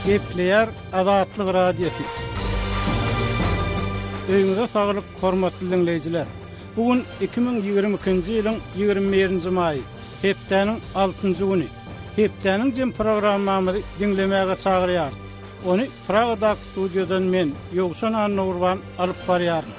Gepleyer Azatlyk Radiosu. Öňüňizde saglyk, hormatly dinleýijiler. Bugün 2022-nji ýylyň 21-nji maýy, hepdeniň 6-njy güni. Hepdeniň jem programmamyzy dinlemäge çagyrýar. Onu Pragada studiodan men Ýogşan Annurwan alyp barýarym.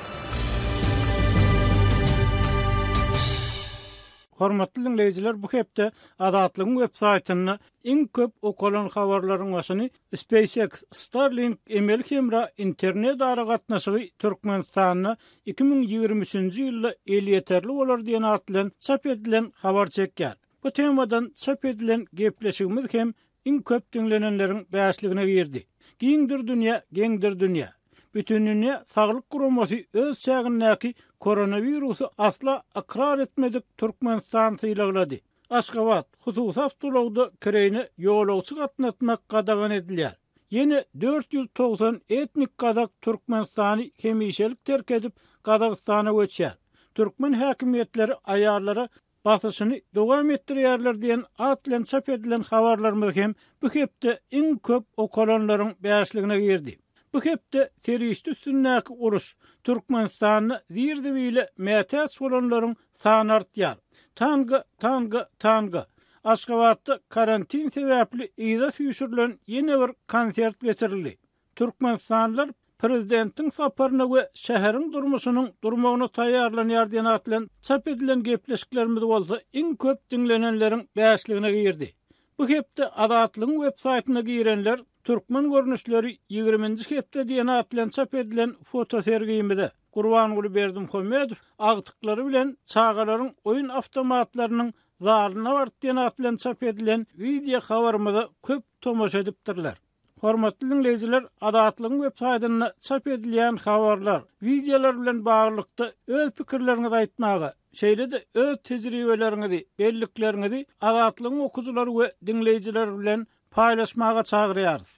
Hormatly dinleýijiler, bu hepde Azatlygyň websaýtyny iň köp okulan habarlaryň başyny SpaceX, Starlink, emel hemra internet ara gatnaşygy Türkmenistanyny 2023-nji ýylda el ýeterli bolar diýen atlan çap edilen habar çekýär. Bu temadan çap edilen gepleşigimiz hem iň köp dinlenenleriň bäşligine girdi. Giňdir dünýä, geňdir dünýä. Bütün dünya Sağlık Kurumasy öz çägindäki koronavirusy asla akrar etmedik Türkmenistan sylaglady. Aşgabat hususy avtologda kireyni ýolagçy gatnatmak gadagan edilýär. Yeni 490 etnik Kazak Türkmenistany hemişelik terk edip Kazakstana göçýär. Türkmen häkimetleri ayarlara basyşyny dowam etdirýärler diýen atlan çap edilen habarlarymyz hem bu hepde iň köp okulanlaryň bäşligine girdi. Bu hepde terişti üstünnäki uruş Türkmenistanyny zirdebiyle mätäç bolanlaryň sany artýar. Tanga. Aşgabatda karantin sebäpli ýyza süýşürilen ýene bir konsert geçirildi. Türkmenistanlylar prezidentiň saparyna we şäheriň durmagyna taýýarlanýar diýen atlan çap edilen gepleşiklerimiz bolsa iň köp dinlenenleriň bäşligine girdi. Bu hepde Azatlygyň websaýtyna girenler Türkmen görnüşleri 20-nji hepde diýen atlan çap edilen foto sergimizde Gurbanuly Berdimuhammedow agtyklary bilen çağalaryň oýun awtomatlarynyň zaryna bart diýen atlan çap edilen video habarymyza köp tomoşa edipdirler. Hormatly dinleýijiler, Azatlygyň websaýtyna çap edilen habarlar, videolar bilen baglykda öz pikirleriňizi aýtmagy, şeýle-de öz tejribeleriňizi, belliklerinizi Azatlygyň okuwçylary we dinleýijiler bilen paylaşmaga çagyrýarys.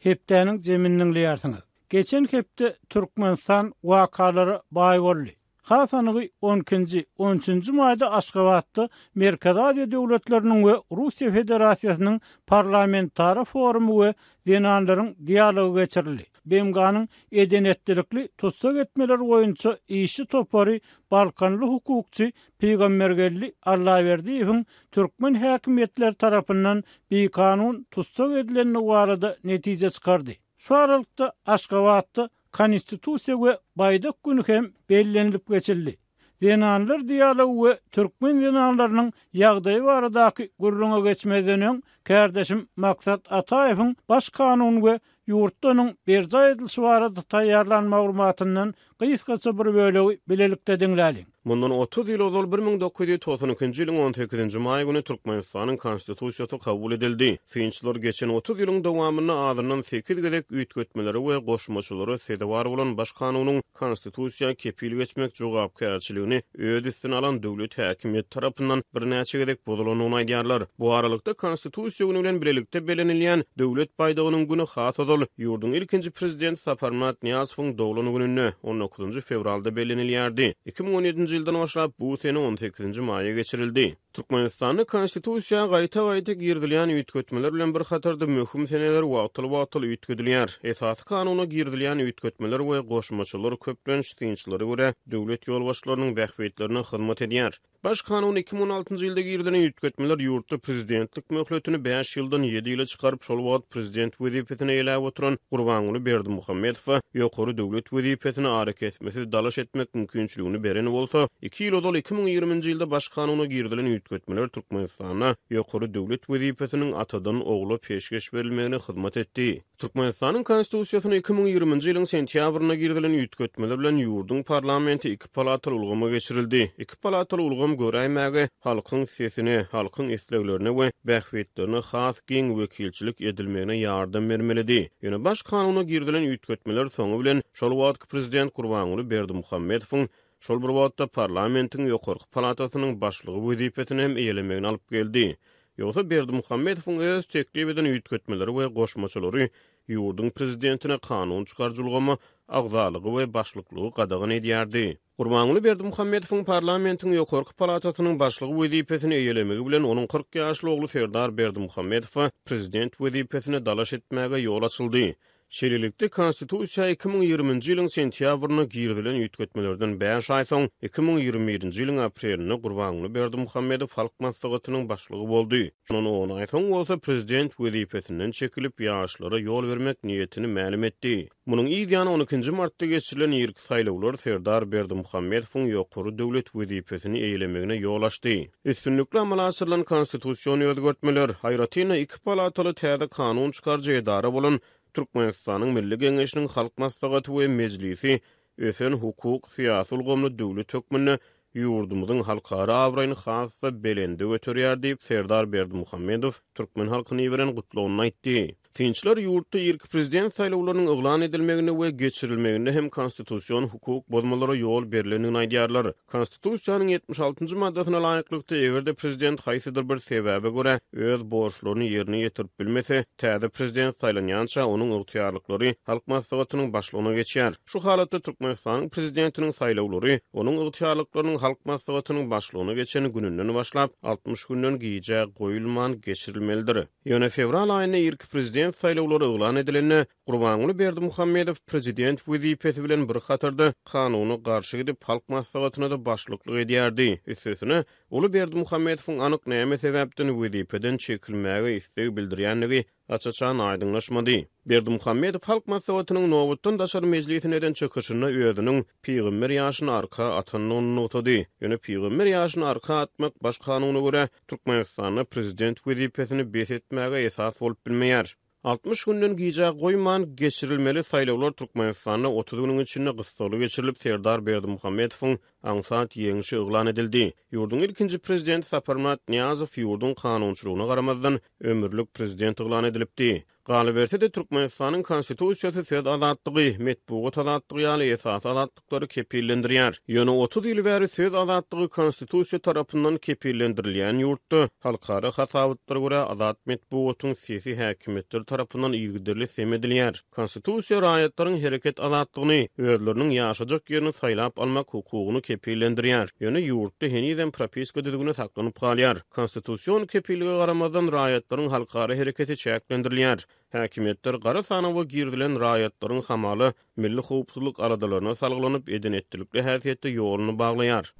Hepdeniň jeminiň liýarsyňyz. Geçen hepde Türkmenistan wakalary baý boldy. Hasanygy 12-nji 13-nji maýda Aşgabatda Merkez Aziýa döwletleriniň we Russiýa Federasiýasynyň parlamentary forumy we denanlaryň dialogy geçirildi. BMG-nyň edenetdirikli tutsak etmeler boýunça işi topary Balkanly hukukçy Peýgambergelli Allaýberdiýewiň Türkmen häkimetleri tarapyndan bir kanun tutsak edilenine barada netije çykardy. Şu aralykda Aşgabatda konstitusiýa we baýdak güni hem bellenilip geçildi. Denanlar dialogu we Türkmen denanlarynyň ýagdaýy baradaky gurruna geçmeden öň kardeşim Maksat Ataýewiň baş kanun we ýurtdanyň berja edilişi barada taýýarlanma maglumatyndan gysgaça bir bölegi bilelikde dinläliň. Mundan 30 ýyl ozal 1992-nji ýylyň 18-nji maý güni Türkmenistanyň konstitusiýasy kabul edildi. Synçylar geçen 30 ýylyň dowamyny adyrnan 8 gezek üýtgetmeleri we goşmaçylary sedewar bolan baş kanunyň konstitusiýa kepil geçmek jogapkärçiligini öz üstüne alan döwlet häkimiýeti tarapyndan birnäçe gezek bozulanyny aýdýarlar. Bu aralykda konstitusiýa bilen birlikde belenilýän döwlet paýdagynyň güni has ozal ýurdun ilkinji prezident Saparmat Niyazowyň dowlany gününe 19 fevralda belenilýärdi. 2017-nji ýyldan başlap bu sene 18-nji maýa geçirildi. Türkmenistanyň konstitusiýa gaýta girdilýän üýtgetmeler bilen bir hatarda möhüm seneler wagtly üýtgedilýär. Esasy kanuny girdilýän üýtgetmeler we goşmaçylar köplen şeýçilere görä döwlet ýolbaşçylarynyň bähbetlerine hyzmat edýär. Baş kanun 2016-njy ýylda girilen üýtgetmeler ýurtda prezidentlik möhletini 5 ýyldan 7 ýyla çykaryp şol wagt prezident wezipetine eläp oturan Gurbanuly Berdimuhammedow ýokary döwlet wezipetine arek etmesi dalaş etmek mümkinçiligini beren bolsa, 2 ýyl ozal 2020-nji ýylda baş kanuny girilen üýtgetmeler Türkmenistana ýokary döwlet wezipetiniň atadan ogly peşgeş berilmegine hyzmat etdi. Türkmenistanyň konstitusiýasyna 2020-nji ýylyň sentýabryna girilen üýtgetmeler bilen ýurdun parlamenti 2 palataly ulgama geçirildi. 2 palataly ulgam göräýmäge halkyň sesini, halkyň isleglerini we bähbetlerini has giň wekilçilik edilmegine ýardam bermelidi. Ýöne baş kanuny girilen üýtgetmeler soňy bilen şol wagtky prezident Gurbanuly Berdimuhammedowyň şol bir wagtda parlamentiň ýokarky palatasynyň başlygy wezipetini hem eýlemegine alyp geldi. Ýogsa Berdimuhammedowyň öz teklip eden üýtgetmeleri we goşmaçylary ýurdun prezidentine kanun çykarjylgamy agzalygy we başlyklygy gadagyn edýärdi. Gurbanguly Berdimuhammedowyň parlamentiň ýokarky palatasynyň başlygy wezipesini eýelemegi bilen onuň 40 ýaşly ogly Serdar Berdimuhammedow prezident wezipesine dalaş etmäge ýol açyldy. Şerilikde Konstitusiýa 2020-nji ýylyň sentýabryna girdilen ýetgetmelerden 5 ay soň 2021-nji ýylyň aprelinde Gurbanguly Berdimuhammedow halk maslahatynyň başlygy boldy. Şonu 10 ay soň bolsa prezident wezipesinden çekilip ýaşlara ýol bermek niýetini ma'lum etdi. Munyň ýa-da 12-nji martda geçirilen ýerki saýlawlar Serdar Berdimuhammedowyň ýokary döwlet wezipesini eýelemegine ýol açdy. Üstünlikle amala asyrylan konstitusiýony özgertmeler haýratyna 2 palataly täze kanun çykarjy edara bolan Türkmenistanyň Milli Geňeşiniň halk maslahaty we mejlisi ösen hukuk, syýasy ulgamly döwlet hökmüni ýurdumyzyň halkara awraýyny hassa belende öterýär diýip Serdar Berdimuhammedow türkmen halkyny beren gutlawyny aýtdy. Tinçler ýurtda ilk prezident saýlawlarynyň eglan edilmegine we geçirilmegine hem konstitusiýon hukuk bozmalara ýol berilenini aýdýarlar. Konstitusiýanyň 76-njy maddasyna laýyklykda egerde prezident haýsydyr bir sebäbe görä öz borçlaryny ýerine ýetirip bilmese, täze prezident saýlanýança onuň ygtyýarlyklary halk maslahatynyň başlygyna geçýär. Şu halatda Türkmenistanyň prezidentiniň saýlawlary onuň ygtyýarlyklarynyň halk maslahatynyň başlygyna geçeni gününden başlap 60 günden giýje goýulman geçirilmelidir. Ýöne fevral aýyna ilk prezident saýlawlary eglan edilende Gurbanguly Berdimuhammedow prezident wezipesi bilen bir hatarda kanuny garşy edip halk maslahatyna da başlyklyk edýärdi. Üstesine Uly Berdimuhammedowyň anyk näme sebäpden wezipeden çekilmäge istegi bildirýänligi açıçan aýdyňlaşmady. Berdimuhammedow halk maslahatynyň nowatdan daşary mejlisine eden çöküşine özüniň peýgamber ýaşyny arka atanyny notady. Ýöne peýgamber ýaşyny arka atmak baş kanunyna görä Türkmenistanyň prezident wezipesini besetmäge esas bolup bilmeýär. 60 günden giýje goýman geçirilmeli saýlawlar Türkmenistanyň 30 güniň içinde gystaly geçirilip Serdar Berdimuhammedowyň aňsat ýeňişi eglan edildi. Ýurdun ilkinji prezident Saparmat Niyazow ýurdun kanunçylygyna garamazdan ömürlük prezident eglan edilipdi. Galiberti de Türkmenistanyň konstitusiýasy söz azatlygy, metbuat azatlygy ýaly esas azatlyklary kepillendirýär. Ýöne 30 ýyl bäri söz azatlygy konstitusiýa tarapyndan kepillendirilýän ýurtda halkara hasabatlara görä azat metbuatyň sesi häkimetler tarapyndan ýigdirli semedilýär. Konstitusiýa raýatlaryň hereket azatlygyny, özleriniň ýaşajak ýerini saýlap almak hukugyny kepillendirýär. Ýöne ýurtda heniden propiska düzgüne saklanyp galýar. Konstitusiýon kepillige garamazdan raýatlaryň halkara hereketi çäklendirilýär. Häkimetler gara sanawa girdilen raýatlaryň hamaly milli howpsuzlyk aradalaryna salgylanyp edenetlikli häsiýetde ýoluny baglaýar.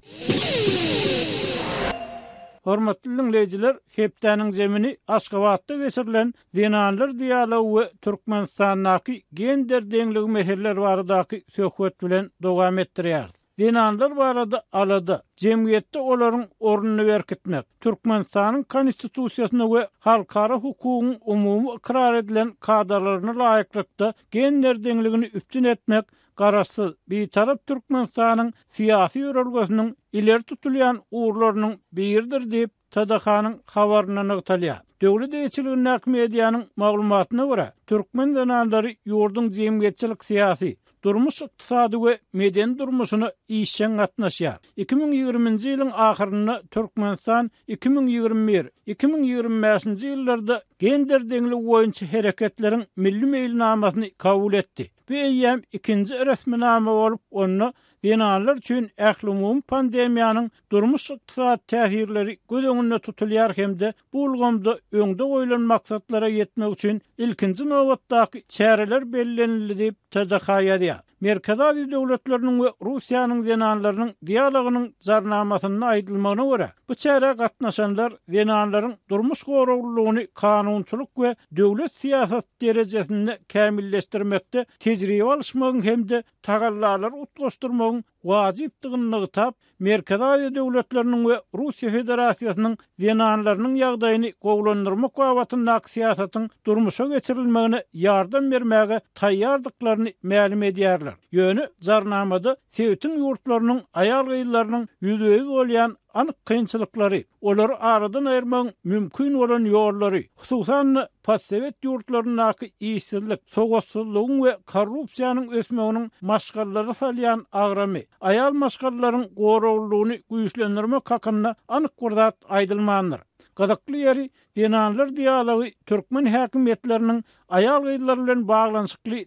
Hormatly dinleýijiler, Hepdeniň zemini Aşgabatda geçirilen Dinanlar dialogy we Türkmenistanyň gender deňligi meselleri baradaky söhbet bilen dowam etdirýär. Dinanlar barada alada jemgyýetde olaryň ornuny berkitmek, Türkmenistanyň konstitusiýasyna we halkara hukugyň umumy ikrar edilen kadarlaryna laýyklykda gender deňligini üpçün etmek garaşsyz bir tarap Türkmenistanyň syýasy ýörelgesiniň ileri tutulýan uğurlarynyň biridir diýip TDH-nyň habaryna nygtalýar. Döwlet eýçiliginiň mediýanyň maglumatyna görä, türkmen dinanlary ýurdun jemgyýetçilik syýasy durmuş iqtisady we medeni durmuşyny işen gatnaşýar. 2020-nji ýylyň ahyryna Türkmenistan 2021-2025-nji ýyllarda gender deňligi boýunça hereketleriň milli meýilnamasyny kabul etdi. Bu eýem ikinji resminama bolup onu dinanlar üçin ähli pandemiýanyň durmuş iqtisady täsirleri göz öňünde tutulýar hemde bu ulgamda öňde goýulan maksatlara ýetmek üçin ilkinji nowatdaky çäreler bellenildi diýip TDH ýazýar. Merkezi Aziýa döwletleriniň we Russiýanyň dinanlarynyň dialogynyň jarnamasyna aýdylmagyna görä, bu çäre gatnaşanlar dinanlaryň durmuş goraglygyny kanunçylyk we döwlet syýasat derejesinde kämilleşdirmekde tejribe alşmagyň hemde tagallarlar utgaşdyrmagyň wajypdygyny ýytap, Merkezi Aziýa döwletleriniň we Russiýa Federasiýasynyň dinanlarynyň ýagdaýyny gowlandyrmak wagtynda syýasatyň durmuşa geçirilmegine ýardam bermäge taýýardyklaryny ma'lum edýärler. Ýöne jarnamada Sewitiň ýurtlarynyň aýal gyýlarynyň ýüzüňiz bolýan anyk kynçylyklary, olary aradan aýyrmak mümkin bolan ýollary, hususan postsovet ýurtlarynyň işsizlik, sowatsızlygyň we korrupsiýanyň ösmeginiň maşgallary salýan agramy, aýal maşgallaryň goraglygyny güýçlendirmek hakynda anyk gurdat aýdylmandyr. Gadakly ýeri dinanlar dialogy türkmen häkimetleriniň aýal gyýdylary bilen baglanşykly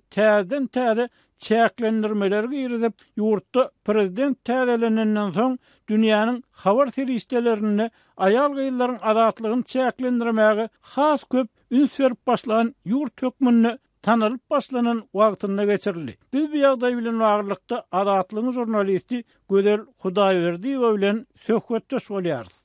täze çäklendirmeleri girdip ýurtda prezident täzelenenden soň dünýäniň habar feriştelerini aýal gyýdylaryň azatlygyny çäklendirmäge has köp üns berip başlanan ýurt hökmünde tanalyp başlanan wagtynda geçirildi. Biz bu ýagdaý bilen baglykda azatlygyň jurnalisti Gödel Hudaýberdiýew bilen söhbetdeş bolýarys.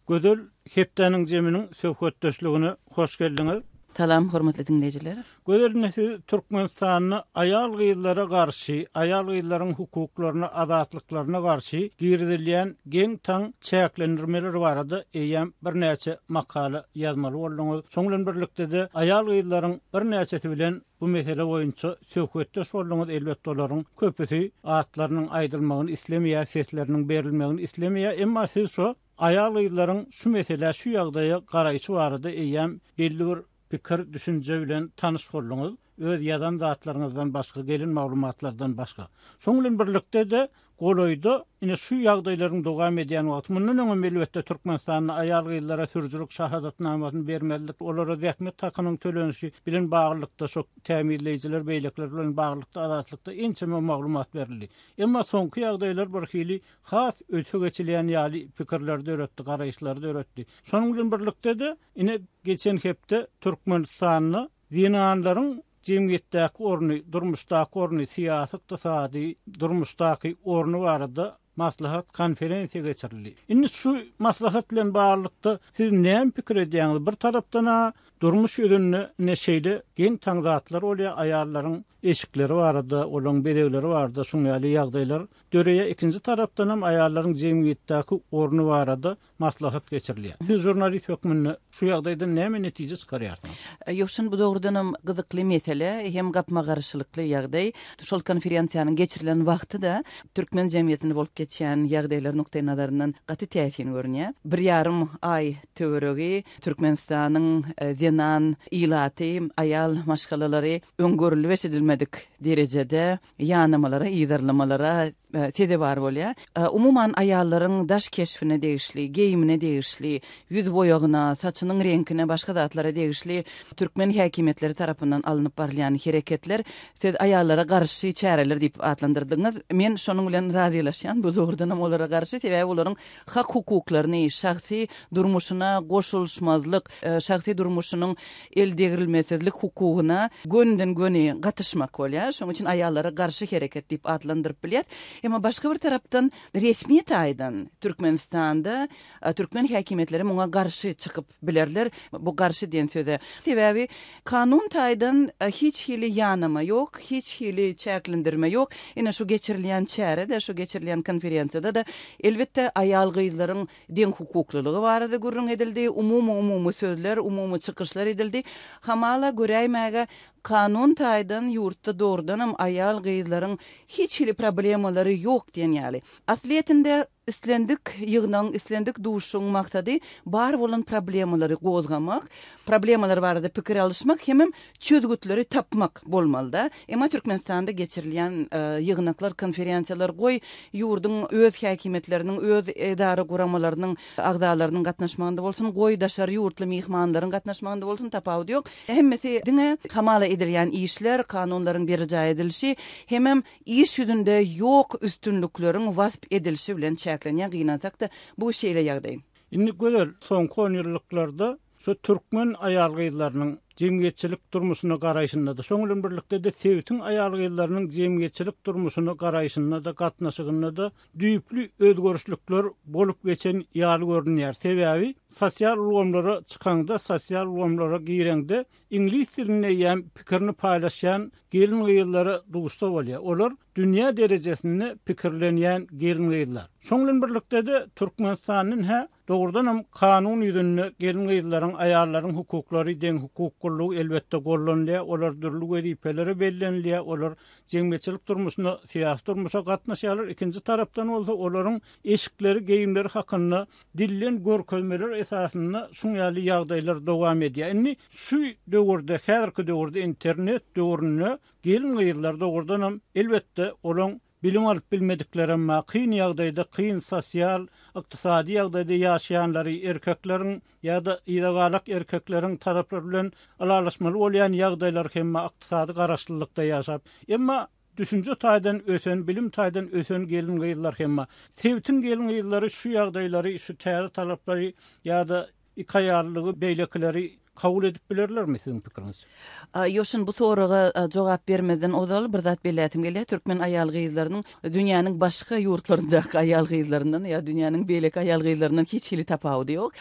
Gödel Hepdeniň jeminiň söhbetdeşligine hoş geldiňiz. Salam, hormatly dinleyijiler. Gödel Türkmenistanyny aýal gyýdylara garşy, aýal gyýdylaryň hukuklaryna, azatlyklaryna garşy girdilýän geň taň çäklendirmeler barada eýem bir näçe makala ýazmaly boldyňyz. Şoň bilen birlikde de aýal gyýdylaryň bir näçesi bilen bu mesele boýunça söhbetdeş boldyňyz. Elbetde olaryň köpüsi atlarynyň aýdylmagyny islemeýär, sesleriniň berilmegini islemeýär, emma siz şo aýal gyýdylaryň şu mesele, şu ýagdaýa garaýşy barada eýem belli bir pikir düşünce bilen tanış boldyňyz. Öz ýazan zatlaryňyzdan başga, gelin maglumatlardan başga. Şoň bilen birlikde de goloýda ine şu ýagdaýlaryň dowam edýän wagt mundan öňe elbetde Türkmenistanyň aýal gyýdylara sürüjülük şahadatnamasyny bermelik, olara zähmet takanyň tölenişi bilen baglykda şo täminleýijiler, beýlekler bilen baglykda azatlykda ençeme maglumat berildi. Emma soňky ýagdaýlar bir hili has öte geçilýän ýaly pikirlerde öretdi, garaýşlerde öretdi. Şonuň bilen birlikde de ine geçen hepde Türkmenistanyň dinanlaryň cemiyetdäki orny, durmuşdaky orny, siýasy, ykdysady, durmuşdaky orny barada maslahat konferensiýa geçirildi. Indi şu maslahat bilen baglykda siz näme pikir edýäňiz? Bir tarapdan durmuş ýönüne neşeýle geň taňzatlar bolýar, aýallaryň eşikleri barada, olaň bedegleri barada, şuňaly ýagdaýlar döreýe. Ikinji tarapdan hem aýallaryň jemgyýetdäki orny barada maslahat geçirilýär. Siz jurnalist hökmünde şu ýagdaýdan näme netije çykarýarsyňyz? Ýokşun bu dogrudan hem gyzykly mesele, hem gapma garşylykly ýagdaý. Şol konferensiýanyň geçirilen wagtyda türkmen jemgyýetinde bolup geçýän ýagdaýlar nukdaý nazaryndan gaty täsirini görünýär. 1,5 ay töweregi Türkmenistanyň zenan ilaty aýal maşgalalary öňgörülip edilmedik derejede ýanamalara, ýydarlamalara sede bar bolýar. Umuman aýallaryň daş keşfine degişli, geyimine degişli, ýüz boýagyna, saçynyň reňkine, başga zatlara degişli türkmen häkimetleri tarapyndan alınıp barýan hereketler siz aýallara garşy çäreler diýip adlandyrdyňyz. Men şonuň bilen razylaşýan, bu dogrudan hem olara garşy sebäbi olaryň hak hukuklaryny, şahsy durmuşyna goşulşmazlyk, şahsy durmuşynyň eldegirilmezlik hukuguna gönden-göne gatyşmak bolýar. Şoň üçin aýallara garşy hereket diýip adlandyryp bilýär. Emma başga bir tarapdan resmi taýdan Türkmenistanda türkmen häkimetleri muňa garşy çykyp bilerler. Bu garşy diýen söze sebäbi kanun taýdan hiç hili ýanama ýok, hiç hili çäklendirme ýok. Ine şu geçirilýän çärede, şu geçirilýän konferensiýada da elbetde aýal gyýdylaryň deň hukuklylygy barada gurrun edildi, umumy sözler, umumy çykyşlar edildi. Hamala göräýmäge kanun taýdan ýurtda doğrudan hem aýal gyýdylaryň hiç hili problemalary ýok diýen ýaly. Asliýetinde islendik ýygnaň, islendik duşuň maksady bar bolan problemalary gozgamak, problemalar barada pikir alışmak hem çözgütleri tapmak bolmaly da. Emma Türkmenistanda geçirilýän ýygnaklar, konferensiýalar goý ýurdun öz häkimetleriniň, öz edara guramalarynyň agdalarynyň gatnaşmagynda bolsun, goý daşary ýurtly mehmanlaryň gatnaşmagynda bolsun, tapawdy ýok. Hemmesi diňe hamala edilýän işler, kanunlaryň berija edilişi hem iş ýüzünde ýok üstünlükleriň wasp edilişi bilen çäklenýän gynansak da bu şeýle ýagdaý. Indi gözer soňky 10 ýyllarda şu türkmen aýal gyýdylarynyň jemgyýetçilik durmuşyna garaýşynda da şoň bilen birlikde de Sewitiň aýal gyýdylarynyň jemgyýetçilik durmuşyna garaýşynda da gatnaşygyna da düýpli özgörüşlikler bolup geçen ýaly görünýär. Sebäbi sosial ulgamlara çykanda, sosial ulgamlara gireňde ingliz dilinde ýa pikirini paýlaşan gelin gyýdylary duguşda bolýar. Olar dünýä derejesinde pikirlenýän gelin gyýdylar. Şoň bilen birlikde de Türkmenistanyň doğrudan hem kanun ýüzünde gelin gyýdylaryň, aýallaryň hukuklary, deň hukuklygy elbetde gollanýar, olar dürli wezipeleri bellenýär, olar jemgyýetçilik durmuşyna, siýasy durmuşa gatnaşýarlar. Ikinji tarapdan bolsa olaryň eşikleri, geyimleri hakynda dillen görkezmeler esasynda şuňaly ýagdaýlar dowam edýär. Indi şu döwürde, häzirki döwürde internet döwrüne gelin gyýdylar doğrudan hem elbetde olaň bilim alıp bilmedikleri ama kıyın ýagdaýda, kıyın sosial, ykdysady ýagdaýda ýaşaýanlary erkeklerin ýa-da ýa-da erkeklerin tarapları bilen alalaşmaly bolýan ýagdaýlar hem ykdysady garaşlylykda ýaşap, emma düşünce taýdan ösen, bilim taýdan ösen gelin gyýylar hemma. Tebtin gelin gyýylary şu ýagdaýlary, şu täze talaplary ýa-da ikaýarlygy, beýlekleri kabul edip bilerlermi sizin pikiriňiz? Yoşun bu soraga jogap bermeden ozal bir zat bellätim gelýär. Türkmen aýal gyýylarynyň dünýäniň başga ýurtlaryndaky aýal gyýylaryndan ýa dünýäniň beýleki aýal gyýylaryndan hiç hili tapawudy ýok.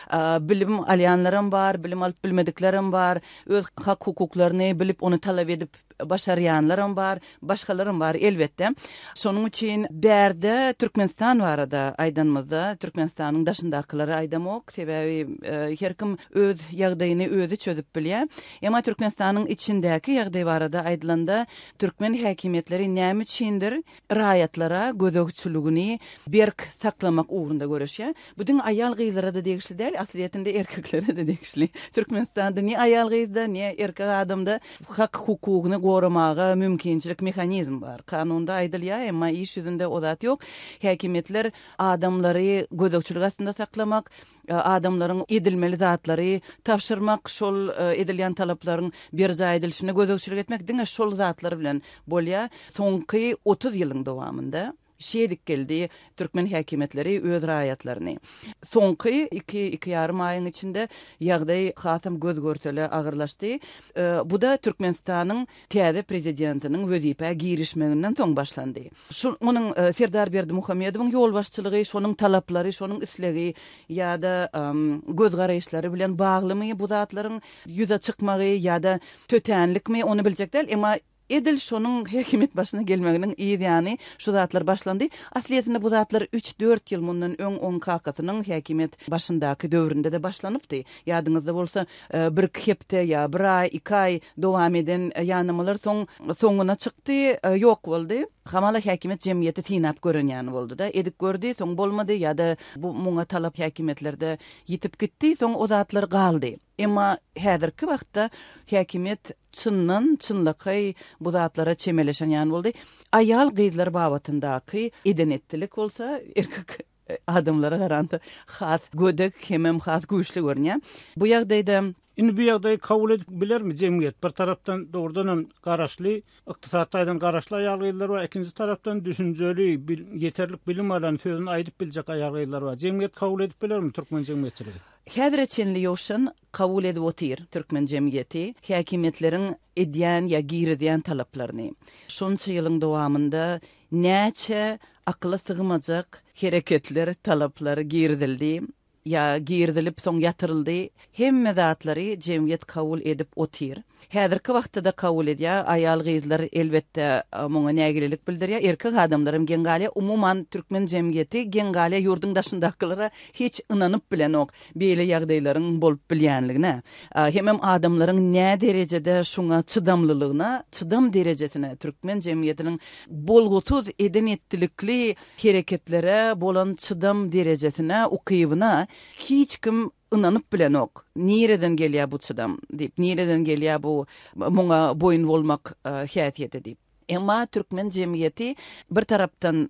Bilim alýanlarym bar, bilim alyp bilmediklerim bar, öz hak hukuklaryny bilip onu talap edip başarýanlarym bar, başgalarym bar elbetde. Şonuň üçin berde Türkmenistan barada aýdanmazda, Türkmenistanyň daşındakylary aýdamok, sebäbi her kim öz ýagdaýyny özü çözüp bilýär. Emma Türkmenistanyň içindäki ýagdaý barada aýdylanda türkmen häkimetleri näme üçindir raýatlara gözegçiligini berk saklamak ugrunda görüşýär. Bütün aýal gyýylary da degişli däl, asliyetinde erkeklere de degişli. Türkmenistanda ni aýal gyýda, ni erkek adamda hak hukugyny goramaga mümkinçilik mehanizm bar. Kanunda aýdylýar, emma iş ýüzünde o zat ýok. Häkimetler adamlary gözegçilik astynda saklamak, adamlaryň edilmeli zatlary tapşyrmak, şol edilýän talaplaryň berja edilişine gözegçilik etmek diňe şol zatlar bilen bolýar. Soňky 30 ýylyň dowamında şeýdik geldi türkmen häkimetleri öz raýatlaryny. Soňky 2,5 aýyň içinde ýagdaý hasam göz görtele agyrlaşdy. Bu da Türkmenistanyň täze prezidentiniň wezipä girişmeginden soň başlandy. Onuň Serdar Berdimuhammedowyň ýol başçylygy, şonuň talaplary, şonuň islegi ýa-da göz garaýşlary bilen baglymy bu zatlaryň ýüze çykmagy ýa-da tötenlikmi onu biljekler, emma edil şonuň häkimet başyna gelmeginiň ýa-ni şu zatlar başlandy. Asliyetinde bu zatlar 3-4 ýyl mundan öň on kakatynyň häkimet başyndaky döwründe de başlanypdy. Ýadyňyzda bolsa bir hepde ýa bir aý, 2 aý dowam eden ýanamalar soňuna çykdy, ýok boldy. Hamala häkimet jemgyýeti tinap görenýän boldy da, edik gördi, soň bolmady ýa-da bu muňa talap häkimetlerde ýitip gitdi, soň o zatlar galdy. Emma häzirki wagtda häkimet çynlyky bu zatlara çemeleşen boldy. Aýal gyýylar babatyndaky edenetlik bolsa erkek adamlara garanta has gödek hemem has güýçli görnýär. Bu ýagdaýda Indi bu ýagdaýy kabul edip bilermi jemgyýet? Bir tarapdan doğrudan garaşly, ykdysadydan garaşly aýal gyýylar we ikinji tarapdan düşünjeli, ýeterlik bilim alan sözüni aýdyp biljek aýal gyýylar we jemgyýet kabul edip bilermi türkmen jemgyýetçiligi? Häzirçenli ýoşun kabul edip otyr türkmen jemgyýeti häkimetleriň edýän ýa giýirdiýän talaplaryny. Şonça ýylyň dowamında näçe akla sygmajak hereketler, talaplary giýirdildi. Ya giýirdilip soň ýatyryldy. Hemme zatlary jemgyýet kabul edip otyr. Häzirki wagtda kabul edýär. Aýal gyýylar elbetde muňa nägilelik bildirýär. Erkek adamlarym gengaly umuman türkmen jemgyýeti gengaly ýurduň daşyndakylara hiç ynanyp bilenok beýle ýagdaýlaryň bolup bilýänligine. Hemem adamlaryň nä derejede şuňa çydamlylygyna, çydam derejesine türkmen jemgyýetiniň bolgusuz edenetlikli hereketlere bolan çydam derejesine, ukybyna hiç kim ynanyp bilenok. Nireden gelýär bu çydam diýip, nireden gelýär bu muňa boyun bolmak häsiýeti diýip. Emma türkmen jemgyýeti bir tarapdan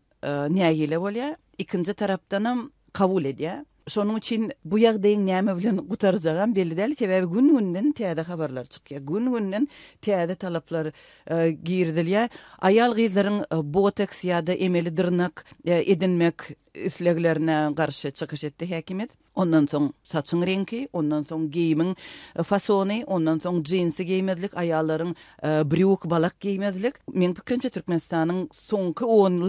nägile bolýar, ikinji tarapdanam kabul edýär. Şonuň üçin bu ýagdaýyň näme bilen gutarjagam belli däl, sebäbi gün-günden täze habarlar çykýar. Gün-günden täze talaplar giýirdilýär. Aýal gyýylaryň botoks ýa-da emeli dyrnak edinmek isleglerine garşy çykyş etdi häkimet. Ondan soň saçyň rengi, ondan soň giýimiň fasony, ondan soň jinsi giýmezlik, aýallaryň brük balak giýmezlik. Men pikirimçe Türkmenistanyň soňky 10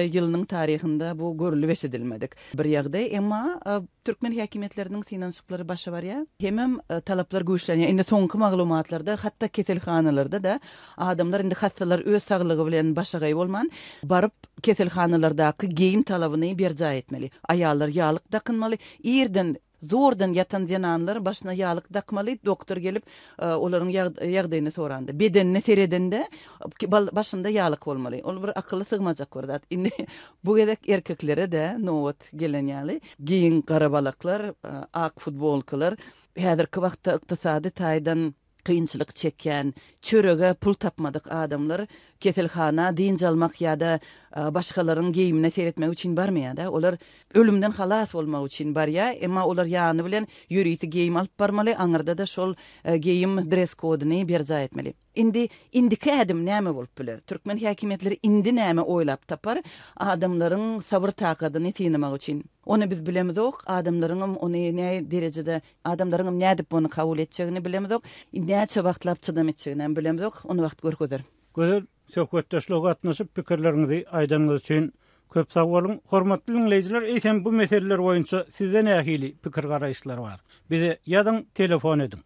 ýylynyň taryhynda bu görülip eşidilmedik. Bir ýagdaý, emma türkmen häkimetleriniň synançyklary başa barýar. Hemem talaplar güýçlenýär. Indi soňky maglumatlarda, hatda keselhanalarda da adamlar indi hastalar öz saglygy bilen başa bolman, baryp keselhanalardaky giýim talabyny berja etmeli. Aýallar ýalyk dakynmaly. Zordan yatan jananlar başına ýalyk dakmaly, doktor gelip olaryň ýagdaýyny sorandy. Bedenine seredende başynda ýalyk bolmaly. Ol bir akylly sygmajak berdi. Indi bu gedek erkeklere de nowat gelenýäli. Giyin garabalaklar, ak futbolkalar häzirki wagtda ykdysady taýdan kıyınçılık çeken, çörege pul tapmadık adamlar keselhana, din çalmak ýa-da başgalarının geyimine seyretmek üçin barmaya-da. Olar ölümden halas bolmak üçin barya, emma olar ýany bilen ýürüýti geyim alyp barmaly, aňyrda da şol geyim dress kodyny berja etmeli. Indiki adam näme bolup biler? Türkmen häkimetleri indi näme oýlap tapar? Adamlaryň sabır takadyny tinemek üçin. Onu biz bilemizok, adamlaryň onu näme derejede, adamlaryň näme dip onu kabul etjegini bilemizok, näçe wagtlap çydam etjegini bilemizok, onu wagt görkezler. Gözül söhbetdeşlik atnaşyp pikirleriňizi aýdanyňyz üçin köp sag bolun. Hormatly dinleýijiler, eýsem bu meseleler boýunça sizde nähili pikir garaýşlar bar? Bize ýadyň telefon edin.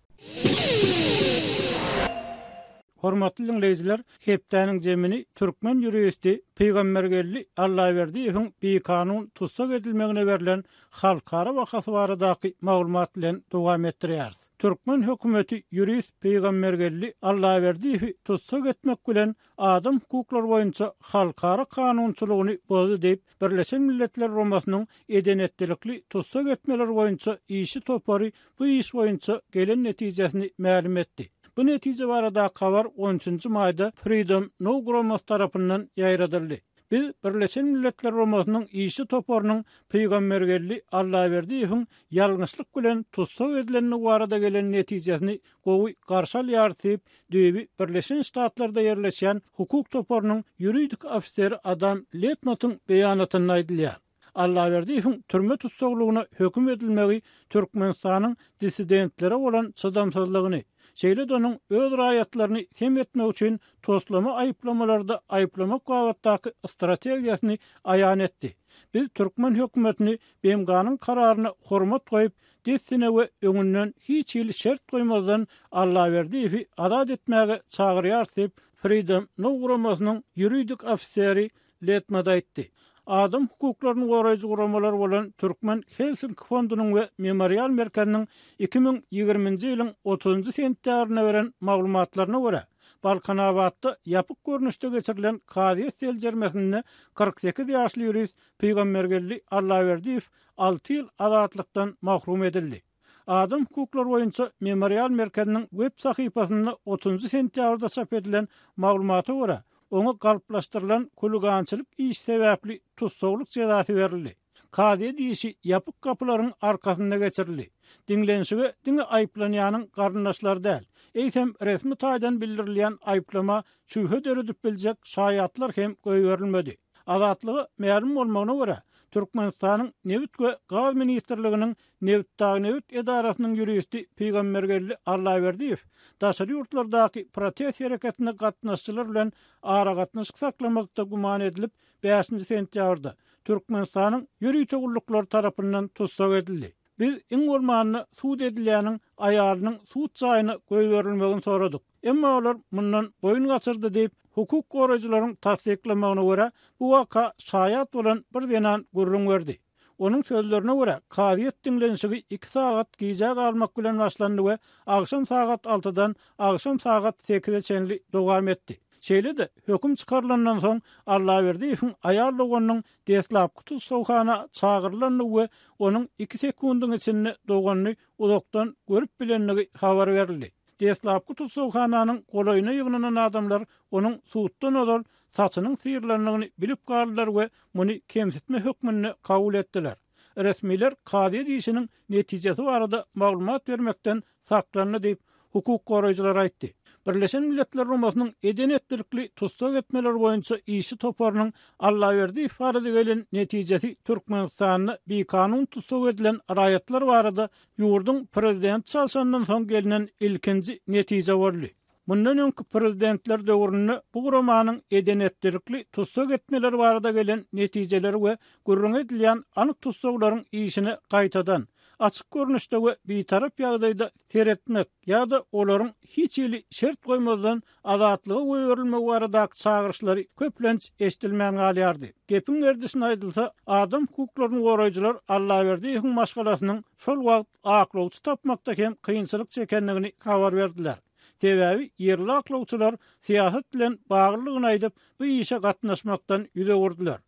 Hormatly dinleýijiler, hepdäniň jemini türkmen ýuristi Peýgambergelli Allahyberdiýewiň bir kanun tutsak edilmegine berilen halkara wakasy baradaky maglumat bilen dowam etdirýär. Türkmen hökümeti ýurist Peýgambergelli Allahyberdiýewi tutsak etmek bilen adam hukuklary boýunça halkara kanunçylygyny bozdy diýip Birleşen Milletler Romasynyň edenetlikli tutsak etmeler boýunça işi topary bu iş boýunça gelen netijesini ma'lum etdi. Bu netije barada kavar 13-nji maýda Freedom No Gromas tarapyndan ýaýradyldy. Biz Birleşen Milletler Romasynyň işi toparynyň Peýgambergelli Allahyberdiýewiň ýalňyşlyk bilen tutsak edilenine barada gelen netijesini gowy garşy ýartyp, düýbi Birleşen Ştatlarda ýerleşen hukuk toparynyň ýuridik ofiseri Adam Letnotyň beýanatyny aýdylýar. Allahyberdiýewiň türme tutsaklygyna höküm edilmegi Türkmenistanyň disidentlere bolan çydamsızlygyny, şeýle de onuň öz raýatlaryny hem etmek üçin toslama aýyplamalarda aýyplamak wagtdaky strategiýasyny aýan etdi. Biz Türkmen hökümetini BMG'nyň kararyna hormat goýup, desine we öňünden hiç ýyl şert goýmazdan Allahyberdiýewi azat etmäge çagyrýar diýip Freedom No Gromasynyň ýuridik ofiseri Letmada aýtdy. Adam hukuklaryny goraýjy guramalar bolan Türkmen Helsinki fondunyň we Memorial Merkezining 2020-nji ýylyň 30-njy sentýaryna beren maglumatlaryna görä, Balkanawatda ýapyk görnüşde geçirilen Kadyýet seljermesinde 48 ýaşly ýurist Peýgambergelli Allahyberdiýew 6 ýyl azatlykdan mahrum edildi. Adam hukuklary boýunça Memorial Merkeziniň web sahypasynda 30-njy sentýabrda çap edilen maglumata görä, ona galplaşdyrılan kulugançylyk iş sebäpli tutsaklyk jazasy berildi. Kadyýet işi ýapyk kapylaryň arkasynda geçirildi. Dinlenşige diňe aýplanýanyň garyndaşlary däl, eýsem resmi taýdan bildirilýän aýplama çüýhe döredip biljek şaýatlar hem goýberilmedi. Azatlygy ma'lum bolmagyna görä, Türkmenistanyň Newit we Gaz ministrliginiň Newit edarasynyň ýuristi Peýgambergelli Allahyberdiýew daşary ýurtlardaky protest hereketine gatnaşçylar bilen ara gatnaşyk saklamakda guman edilip 5-nji sentýabrda Türkmenistanyň ýürüýte gulluklar tarapyndan tutsak edildi. Biz iň bolmanyny suud edilýäniň aýalynyň suud çaýyny goýberilmegini soradyk. Emma olar mundan boyun gaçyrdy diýip hukuk goraýjylaryň tasdiklamagyna görä bu waka şaýat bolan bir denan gurrun berdi. Onun sözlerine görä kadyýet dinlenşigi 2 sagat gijak almak bilen başlandy we agşam sagat 6-dan agşam sagat 8-e çenli dowam etdi. Şeýle de höküm çykarlandan soň Allahyberdiýewiň aýarlyganyň deslapky tutsakxana çagyrylany we onuň 2 sekundyň içinde dowganyny uzakdan görüp bilenligi habar berildi. Deslapky tutsakhananyň golaýyna ýygnanan adamlar onuň suutdan odal saçynyň syýrlanlygyny bilip galdylar we muny kemsitme hökmüni kabul etdiler. Resmiler kadyýet işiniň netijesi barada maglumat bermekden saklandy diýip hukuk goraýjylar aýtdy. Birleşen Milletler Romasynyň edenetlikli tutsak etmeler boýunça işi toparynyň Allahyberdiýew barada gelen netijesi Türkmenistanyň bir kanun tutsak edilen raýatlar barada ýurduň prezident çalşandan soň gelinen ilkinji netije boldy. Bundan öňki prezidentler döwründe bu gurumanyň edenetlikli tutsak etmeler barada gelen netijeleri we gurrun edilýän anyk tutsaklaryň işini gaýtadan açık görnüşde we bitarap ýagdaýda seretmek ýa-da olaryň hiç ýyly şert goýmazdan azatlygy goýberilmegi barada çagyrşlary köplenç eşdilmän galýardy. Gepin erdisine aýdylsa, adam hukuklaryny goraýjylar Allahyberdiýewiň maşgalasynyň şol wagt aklawçy tapmakda hem kynçylyk çekenligini habar berdiler. Sebebi yerli aklawçylar siýasat bilen baglylygyny aýdyp bu işe gatnaşmakdan ýüze gurdular.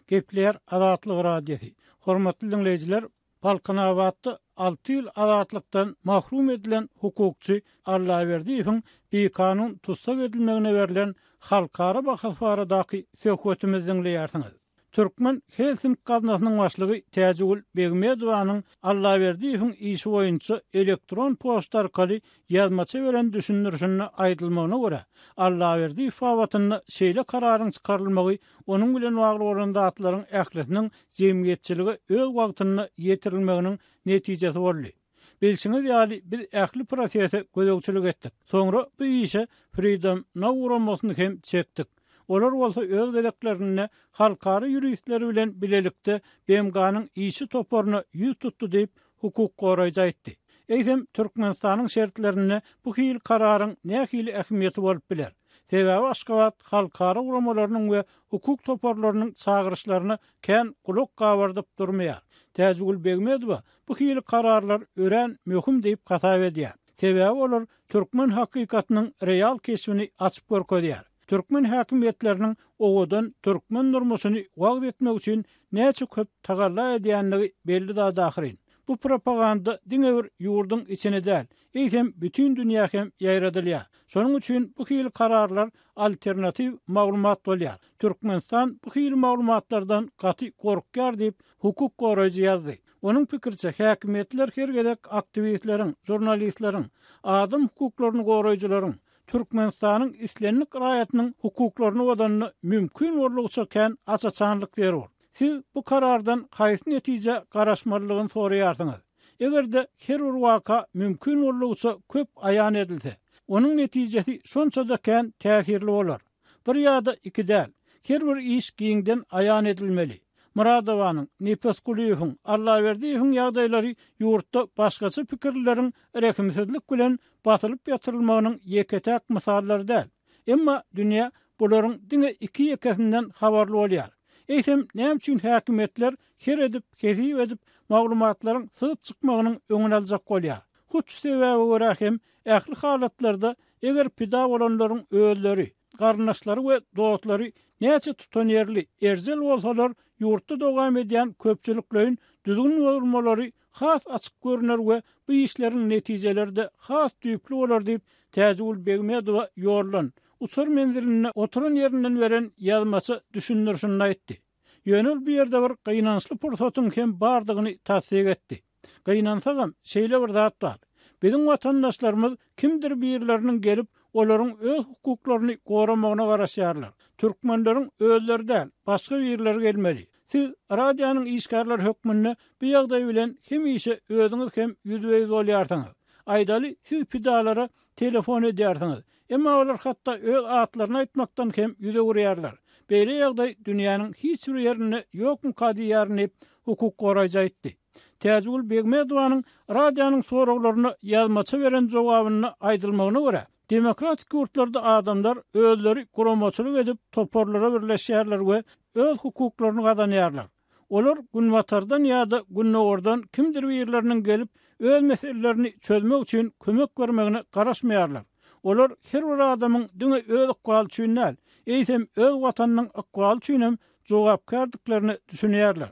Gepler Azatlyk radiosi. Hormatly dinleyijiler, Balkanabatda 6 ýyl azatlykdan mahrum edilen hukukçy Allaverdiýewiň bir kanun tutsak edilmegine berilen halkara bahasbaradaky söhbetimiziň ýartyňyz. Türkmen Helsinki gaznasynyň başlygy Täjegül Begmedowanyň Allaverdiýewiň işi boýunça elektron poçta arkaly ýazmaça beren düşünürşini aýdylmagyna görä, Allaverdiýew fawatyny şeýle kararyň çykarylmagy onuň bilen bagly bolan zatlaryň ählisiniň jemgyýetçiligi öz wagtyny ýetirilmeginiň netijesi boldy. Bilşiňiz ýaly biz ähli prosese gözegçilik etdik. Soňra bu işe Freedom Now uramasyny hem çekdik. Olar bolsa öz gedeklerini halkara ýuristleri bilen bilelikde BMG'nyň işi toporuna ýüz tutdy diýip hukuk goraýjy aýtdy. Eýsem Türkmenistanyň şertlerini bu hil kararyň nähili ähmiýeti bolup biler. Sebäbi Aşgabat halkara uramalarynyň we hukuk toporlarynyň çağırışlaryny kän kulak gabardyp durmaýar. Täjegül Begmedow bu hil kararlar ören möhüm diýip hasap edýär. Sebäbi olar türkmen hakykatynyň real keşfini açyp görkezýär. Türkmen häkimetleriniň owadan türkmen durmuşyny wagt etmek üçin näçe köp tagalla edýänligi belli da dahyrin. Bu propaganda diňe bir ýurduň içine däl, eýsem bütün dünýä hem ýaýradylýar. Şonuň üçin bu hil kararlar alternativ maglumat bolýar. Türkmenistan bu hil maglumatlardan gaty gorkýar diýip hukuk goraýjy ýazdy. Onuň pikirçe häkimetler hergedek aktivistleriň, jurnalistleriň, adam hukuklaryny goraýjylaryň Türkmenistanyň islenlik raýatynyň hukuklaryny wagtanyny mümkin bolýarça kän açaçanlyk berýär. Siz bu karardan haýsy netije garaşmalygyny soraýarsyňyz. Egerde her bir waka mümkin bolýarça köp aýan edilse, onuň netijesi şonça da kän täsirli bolar. Bir ýa-da iki däl, her bir iş giňden aýan edilmeli. Muradowanyň, Nepeskuliýewiň, Allaverdiýewiň ýagdaýlary ýurtda başgaça pikirleriň rekimsizlik bilen basylyp ýatyrylmagynyň ýeketäk mysallary däl. Emma dünýä bularyň diňe iki ýekesinden habarly bolýar. Eýsem näme üçin häkimetler her edip, kesip edip maglumatlaryň sygyp çykmagynyň öňüne aljak bolýar. Huç sebäbi görä hem ähli halatlarda eger pida bolanlaryň öýleri, garnaşlary we dostlary näçe tutanýarly erzel bolsalar ýurtda dogam edýän köpçüliklerin düzgün bolmaları has açyk görünür we bu işleriň netijeleri de has düýpli bolar diýip Täjegül Begmedow ýorlan uçur menziline oturan ýerinden beren ýazmaça düşünürşini aýtdy. Ýönül bir ýerde bir gynançly pursatyň hem bardygyny tasdik etdi. Gynansagam şeýle bir zat bar. Bizim watandaşlarymyz kimdir birleriniň gelip olaryň öz hukuklaryny goramagyna garaşýarlar. Türkmenleriň özleri däl, başga birler gelmeli. Siz radiýanyň işgärler hökmünde bu ýagdaý bilen hem işe özüňiz hem ýüzbeýiz bolýarsyňyz. Aýdaly siz pidalara telefon edýärsiňiz. Emma olar hatda öz atlaryny aýtmakdan hem ýüze gurýarlar. Beýle ýagdaý dünýäniň hiç bir ýerinde ýokmu kadýarny hukuk goraýjy aýtdy. Täjegül Begmedowanyň radiýanyň soraklaryna ýazmaça beren jogabyny aýdylmagyna görä, demokratik ýurtlarda adamlar özleri guramaçylyk edip toporlara birleşýärler we öz hukuklaryny gazanýarlar. Olar günwatardan ýa-da günnäwordan kimdir birleriniň gelip öz meselelerini çözmek üçin kömek bermegine garaşmaýarlar. Olar her bir adamyň diňe öz akwaly üçin näl, eýsem öz watanynyň akwaly üçin hem jogapkardyklaryny düşünýärler.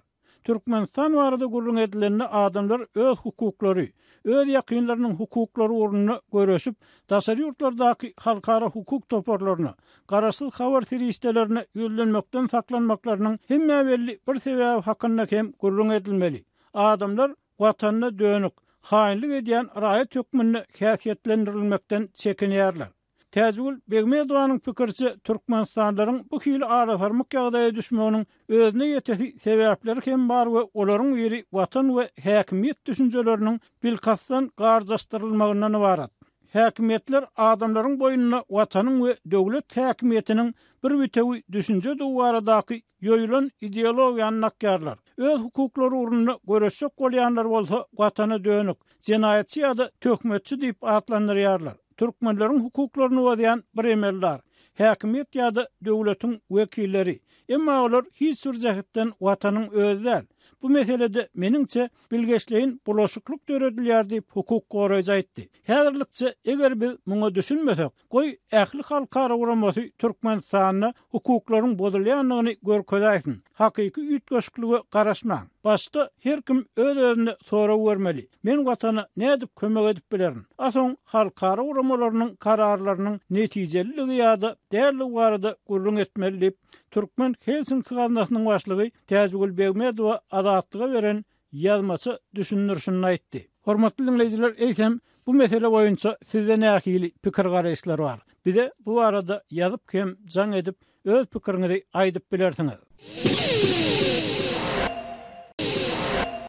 Türkmenistan barada gurrun edilenine adamlar öz hukuklary, öz ýakynlarynyň hukuklary uğruna görüşüp, daşary ýurtlardaky halkara hukuk toporlaryna, garaşsyz habar firistelerini ýölenmekden saklanmaklarynyň hemme belli bir sebäbi hakynda hem gurrun edilmeli. Adamlar watanyna dönük, haýynlyk edýän raýat hökmüni häsiýetlendirilmekden çekinýärler. Täjegül Begmedowanyň pikirçe Türkmenistanlaryň bu hili arafarmak ýagdaýa düşmeginiň özüne ýetesi sebäpleri hem bar we olaryň biri watan we häkimiýet düşünjeleriniň bilkasdan garjaşdyrylmagyndan ibarat. Häkimetler adamlaryň boýunna watanyň we döwlet häkimiýetiniň bir bütegi düşünje duwaradaky ýoýulan ideologiýany nakýarlar. Öz hukuklary uğruna görüşjek bolýanlar bolsa watana dönük, jenaýatçy ýa-da töhmetçi diýip atlandyrýarlar. Türkmenleriň hukuklaryny wagyan bir emeller, häkimiýet ýa-da döwletiň wekilleri. Emma olar hiç bir jähetden watanyň özüden, Bu meselede meniňçe bilgeçliğin bulaşıklyk döredilýär diýip hukuk goraýjy aýtdy. Häzirlikçe eger biz muňa düşünmesek, goý ähli halkara uramasy Türkmenistanyň hukuklaryň bozulýanlygyny görkezäýsin. Hakyky üýtgeçligi garaşmaň. Başta her kim öz-özüne sora bermeli. Men watana nädip kömek edip bilerin? Asoň halkara uramalarynyň kararlarynyň netijeliligi ýa-da däli barada gurrun etmeli diýip Türkmen Helsinki gaznasynyň başlygy Täzgül Begmedowa adatlyga beren ýazmaçy düşünürşini aýtdy. Hormatly dinleýijiler, eýsem bu mesele boýunça sizde nähili pikir garaýşlary bar. Bize bu arada ýazyp hem jaň edip öz pikiriňizi aýdyp bilersiňiz.